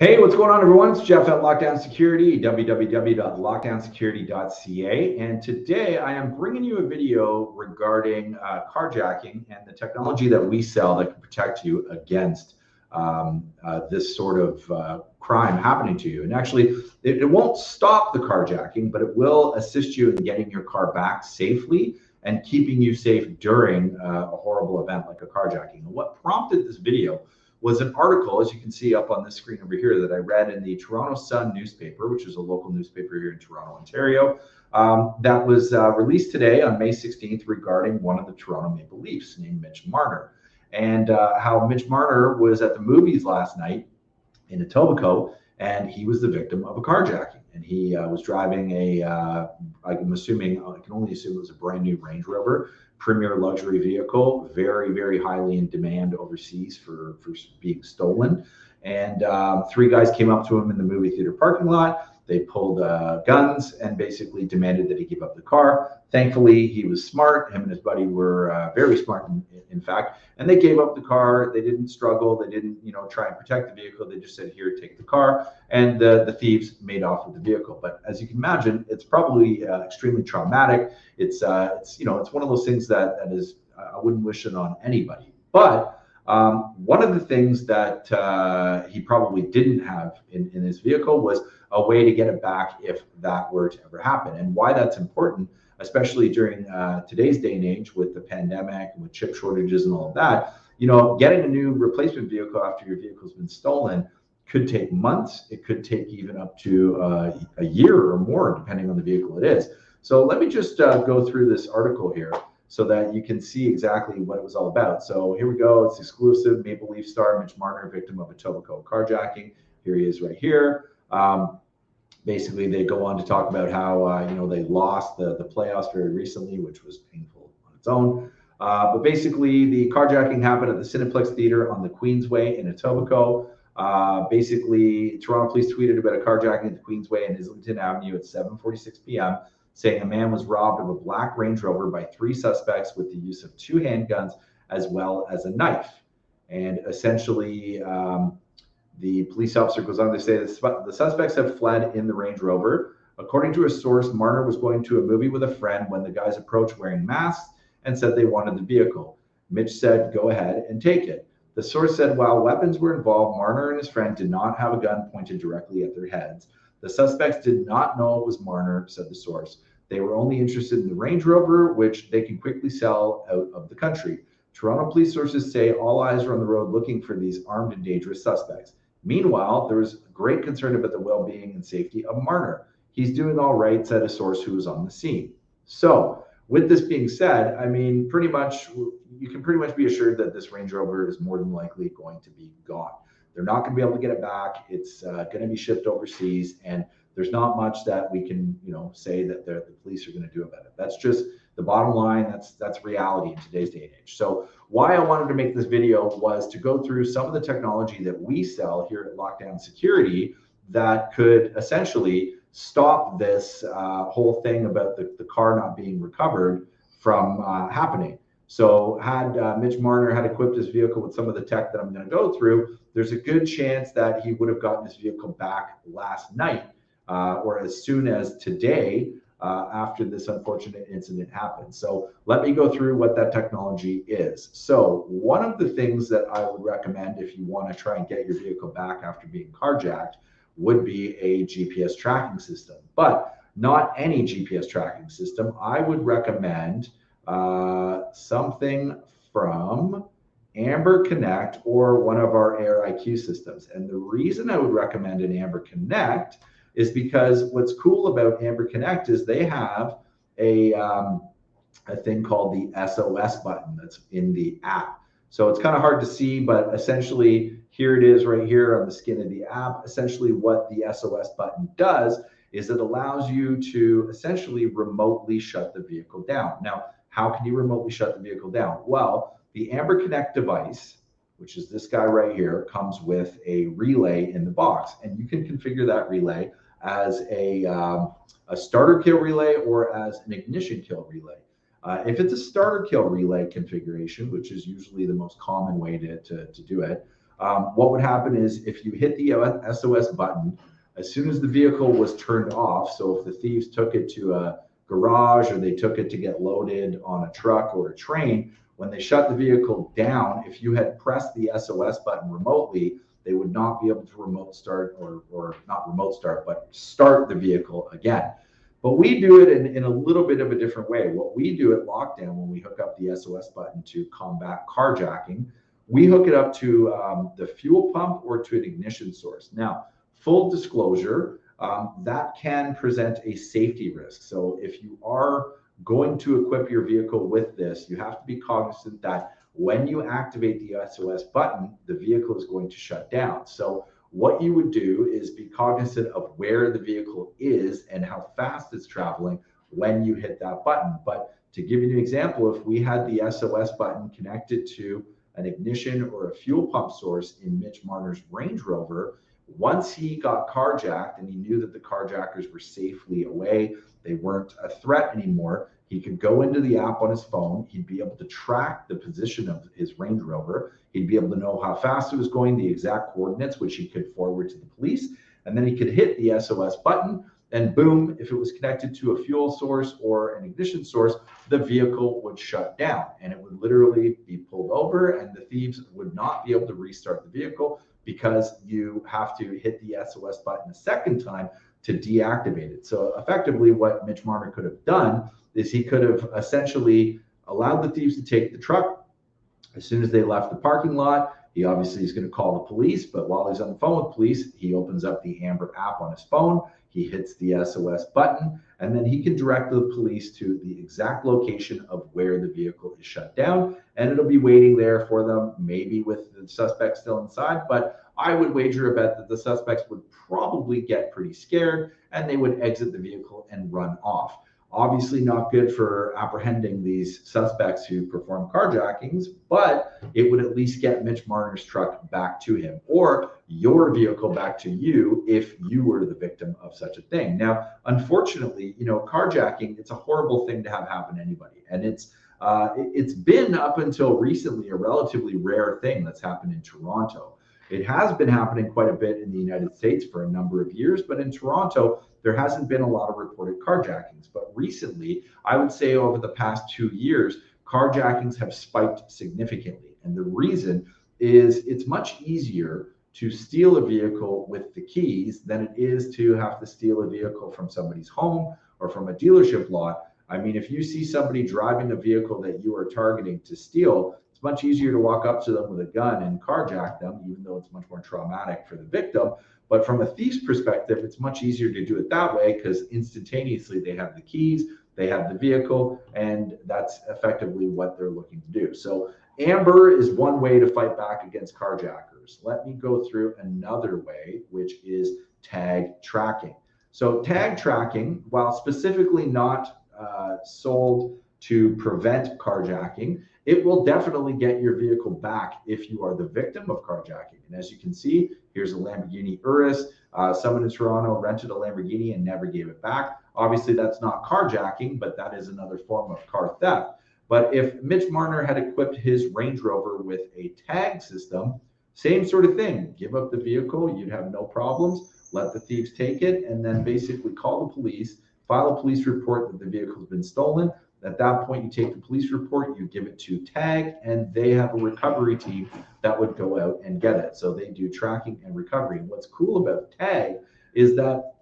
Hey, what's going on, everyone? It's Jeff at Lockdown Security, www.lockdownsecurity.ca. And today I am bringing you a video regarding carjacking and the technology that we sell that can protect you against this sort of crime happening to you. And actually, it won't stop the carjacking, but it will assist you in getting your car back safely and keeping you safe during a horrible event like a carjacking. And what prompted this video was an article, as you can see up on this screen over here, that I read in the Toronto Sun newspaper, which is a local newspaper here in Toronto, Ontario, that was released today on May 16th regarding one of the Toronto Maple Leafs named Mitch Marner, and how Mitch Marner was at the movies last night in Etobicoke, and he was the victim of a carjacking. And he was driving I can only assume it was a brand new Range Rover, premier luxury vehicle, very, very highly in demand overseas for being stolen. And three guys came up to him in the movie theater parking lot. They pulled guns and basically demanded that he give up the car. Thankfully, he was smart. Him and his buddy were very smart, in fact, and they gave up the car. They didn't struggle. They didn't, try and protect the vehicle. They just said, "Here, take the car." And the thieves made off with the vehicle. But as you can imagine, it's probably extremely traumatic. It's one of those things that is I wouldn't wish it on anybody. But one of the things that he probably didn't have in his vehicle was a way to get it back if that were to ever happen. And why that's important, especially during today's day and age with the pandemic and with chip shortages and all of that, getting a new replacement vehicle after your vehicle's been stolen could take months. It could take even up to a year or more, depending on the vehicle it is. So let me just go through this article here so that you can see exactly what it was all about. So here we go. It's exclusive. Maple Leaf star Mitch Marner, victim of a Etobicoke carjacking. Here he is right here. Basically, they go on to talk about how they lost the playoffs very recently, which was painful on its own. But basically, the carjacking happened at the Cineplex Theater on the Queensway in Etobicoke. Basically, Toronto police tweeted about a carjacking at the Queensway and Islington Avenue at 7:46 p.m., saying a man was robbed of a black Range Rover by three suspects with the use of two handguns as well as a knife. And essentially, the police officer goes on to say the suspects have fled in the Range Rover. According to a source, Marner was going to a movie with a friend when the guys approached wearing masks and said they wanted the vehicle. Mitch said, "Go ahead and take it." The source said while weapons were involved, Marner and his friend did not have a gun pointed directly at their heads. The suspects did not know it was Marner, said the source. They were only interested in the Range Rover, which they can quickly sell out of the country. Toronto police sources say all eyes are on the road looking for these armed and dangerous suspects. Meanwhile, there was great concern about the well-being and safety of Marner. He's doing all right, said a source who was on the scene. So, with this being said, I mean, you can pretty much be assured that this Range Rover is more than likely going to be gone. They're not going to be able to get it back. It's going to be shipped overseas, and there's not much that we can, say that the police are going to do about it. That's just the bottom line. That's reality in today's day and age. So why I wanted to make this video was to go through some of the technology that we sell here at Lockdown Security that could essentially stop this whole thing about the car not being recovered from happening. So had Mitch Marner had equipped his vehicle with some of the tech that I'm going to go through, there's a good chance that he would have gotten his vehicle back last night or as soon as today after this unfortunate incident happened. So let me go through what that technology is. So one of the things that I would recommend if you want to try and get your vehicle back after being carjacked would be a GPS tracking system, but not any GPS tracking system. I would recommend something from Amber Connect or one of our Air IQ systems. And the reason I would recommend an Amber Connect is because what's cool about Amber Connect is they have a thing called the SOS button that's in the app. So it's kind of hard to see, but essentially here it is right here on the skin of the app. Essentially what the SOS button does is it allows you to essentially remotely shut the vehicle down. Now, how can you remotely shut the vehicle down? Well, the Amber Connect device, which is this guy right here, comes with a relay in the box, and you can configure that relay as a starter kill relay or as an ignition kill relay. If it's a starter kill relay configuration, which is usually the most common way to do it, What would happen is if you hit the SOS button, as soon as the vehicle was turned off, so if the thieves took it to a garage or they took it to get loaded on a truck or a train, when they shut the vehicle down, if you had pressed the SOS button remotely, they would not be able to remote start or not remote start, but start the vehicle again. But we do it in a little bit of a different way. What we do at Lockdown when we hook up the SOS button to combat carjacking, we hook it up to the fuel pump or to an ignition source. Now, full disclosure, that can present a safety risk. So if you are going to equip your vehicle with this, you have to be cognizant that when you activate the SOS button, the vehicle is going to shut down. So what you would do is be cognizant of where the vehicle is and how fast it's traveling when you hit that button. But to give you an example, if we had the SOS button connected to an ignition or a fuel pump source in Mitch Marner's Range Rover, once he got carjacked and he knew that the carjackers were safely away, they weren't a threat anymore, he could go into the app on his phone. He'd be able to track the position of his Range Rover. He'd be able to know how fast it was going, the exact coordinates, which he could forward to the police. And then he could hit the SOS button and boom, if it was connected to a fuel source or an ignition source, the vehicle would shut down and it would literally be pulled over and the thieves would not be able to restart the vehicle because you have to hit the SOS button a second time to deactivate it. So effectively what Mitch Marner could have done is he could have essentially allowed the thieves to take the truck. As soon as they left the parking lot, he obviously is going to call the police, but while he's on the phone with police, he opens up the Amber app on his phone, he hits the SOS button, and then he can direct the police to the exact location of where the vehicle is shut down, and it'll be waiting there for them, maybe with the suspect still inside, but I would wager a bet that the suspects would probably get pretty scared and they would exit the vehicle and run off. Obviously not good for apprehending these suspects who perform carjackings, but it would at least get Mitch Marner's truck back to him or your vehicle back to you if you were the victim of such a thing. Now, unfortunately, carjacking, it's a horrible thing to have happen to anybody. And it's been up until recently a relatively rare thing that's happened in Toronto. It has been happening quite a bit in the United States for a number of years, but in Toronto, there hasn't been a lot of reported carjackings. But recently, I would say over the past 2 years, carjackings have spiked significantly. And the reason is it's much easier to steal a vehicle with the keys than it is to have to steal a vehicle from somebody's home or from a dealership lot. I mean, if you see somebody driving a vehicle that you are targeting to steal, it's much easier to walk up to them with a gun and carjack them, even though it's much more traumatic for the victim. But from a thief's perspective, it's much easier to do it that way because instantaneously they have the keys, they have the vehicle, and that's effectively what they're looking to do. So Amber is one way to fight back against carjackers. Let me go through another way, which is tag tracking. So tag tracking, while specifically not sold to prevent carjacking, it will definitely get your vehicle back if you are the victim of carjacking. And as you can see, here's a Lamborghini Urus. Someone in Toronto rented a Lamborghini and never gave it back. Obviously, that's not carjacking, but that is another form of car theft. But if Mitch Marner had equipped his Range Rover with a tag system, same sort of thing. Give up the vehicle, you'd have no problems. Let the thieves take it, and then basically call the police, file a police report that the vehicle has been stolen. At that point, you take the police report, you give it to TAG, and they have a recovery team that would go out and get it. So they do tracking and recovery. And what's cool about TAG is that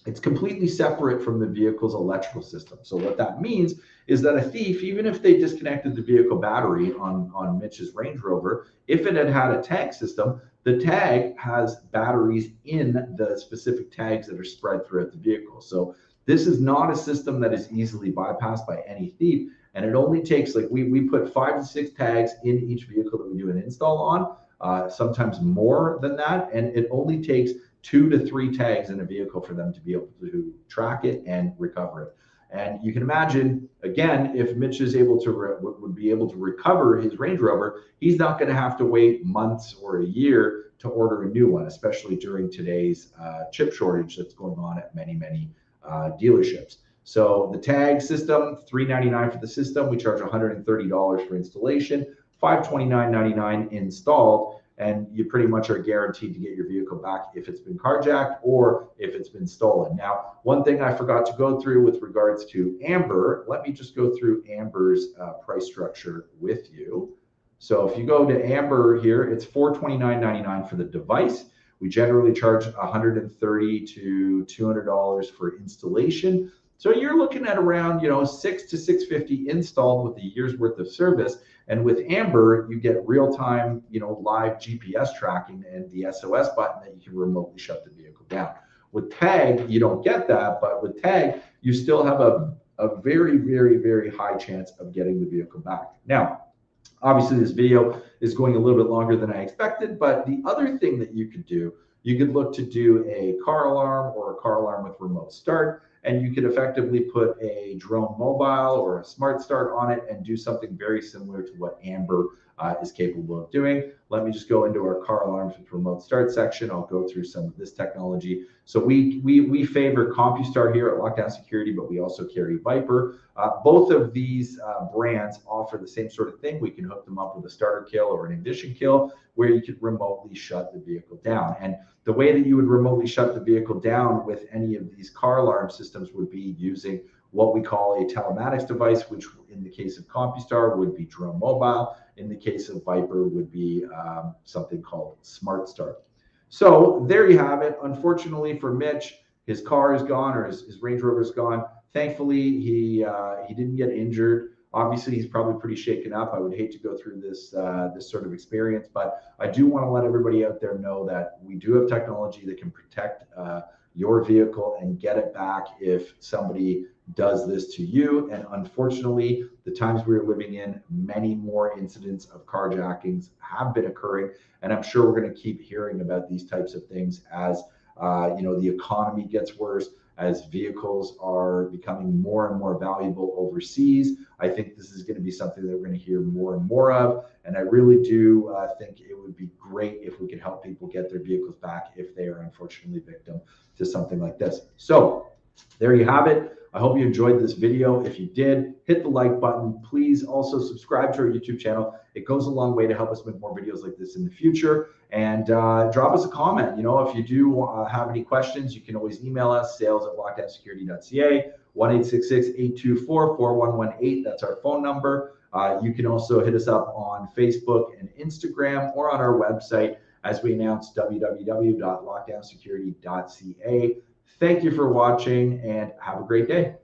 it's completely separate from the vehicle's electrical system. So what that means is that a thief, even if they disconnected the vehicle battery on Mitch's Range Rover, if it had a tag system, the tag has batteries in the specific tags that are spread throughout the vehicle. So this is not a system that is easily bypassed by any thief. And it only takes, like we put 5 to 6 tags in each vehicle that we do an install on, sometimes more than that. And it only takes 2 to 3 tags in a vehicle for them to be able to track it and recover it. And you can imagine, again, if Mitch is able to would be able to recover his Range Rover, he's not going to have to wait months or a year to order a new one, especially during today's chip shortage that's going on at many dealerships. So the tag system, $399 for the system. We charge $130 for installation, $529.99 installed. and you pretty much are guaranteed to get your vehicle back if it's been carjacked or if it's been stolen. Now, one thing I forgot to go through with regards to Amber, let me just go through Amber's price structure with you. So if you go to Amber here, it's $429.99 for the device. We generally charge $130 to $200 for installation. So you're looking at around, $600 to $650 installed with a year's worth of service. And with Amber, you get real-time, live GPS tracking and the SOS button that you can remotely shut the vehicle down. With Tag, you don't get that, but with Tag, you still have a very, very, very high chance of getting the vehicle back. Now, obviously, this video is going a little bit longer than I expected, but the other thing that you could do, you could look to do a car alarm or a car alarm with remote start, and you could effectively put a drone mobile or a smart start on it and do something very similar to what Amber is capable of doing. Let me just go into our car alarms with remote start section. I'll go through some of this technology. So we favor CompuStar here at Lockdown Security, but we also carry Viper. Both of these brands offer the same sort of thing. We can hook them up with a starter kill or an ignition kill where you could remotely shut the vehicle down. And the way that you would remotely shut the vehicle down with any of these car alarm systems would be using what we call a telematics device, which in the case of CompuStar would be Drone Mobile. In the case of Viper would be something called Smart Start. So there you have it. Unfortunately for Mitch, his car is gone, or his Range Rover is gone. Thankfully, he didn't get injured. Obviously, he's probably pretty shaken up. I would hate to go through this sort of experience, but I do want to let everybody out there know that we do have technology that can protect your vehicle and get it back if somebody does this to you. And unfortunately, the times we're living in, many more incidents of carjackings have been occurring, and I'm sure we're going to keep hearing about these types of things as the economy gets worse, as vehicles are becoming more and more valuable overseas. I think this is going to be something that we're going to hear more and more of. And I really do think it would be great if we could help people get their vehicles back if they are unfortunately victim to something like this. So there you have it. I hope you enjoyed this video. If you did, hit the like button. Please also subscribe to our YouTube channel. It goes a long way to help us make more videos like this in the future. And drop us a comment. If you do have any questions, you can always email us, sales@lockdownsecurity.ca, 1-866-824-4118. That's our phone number. You can also hit us up on Facebook and Instagram or on our website, as we announced, www.lockdownsecurity.ca. Thank you for watching and have a great day.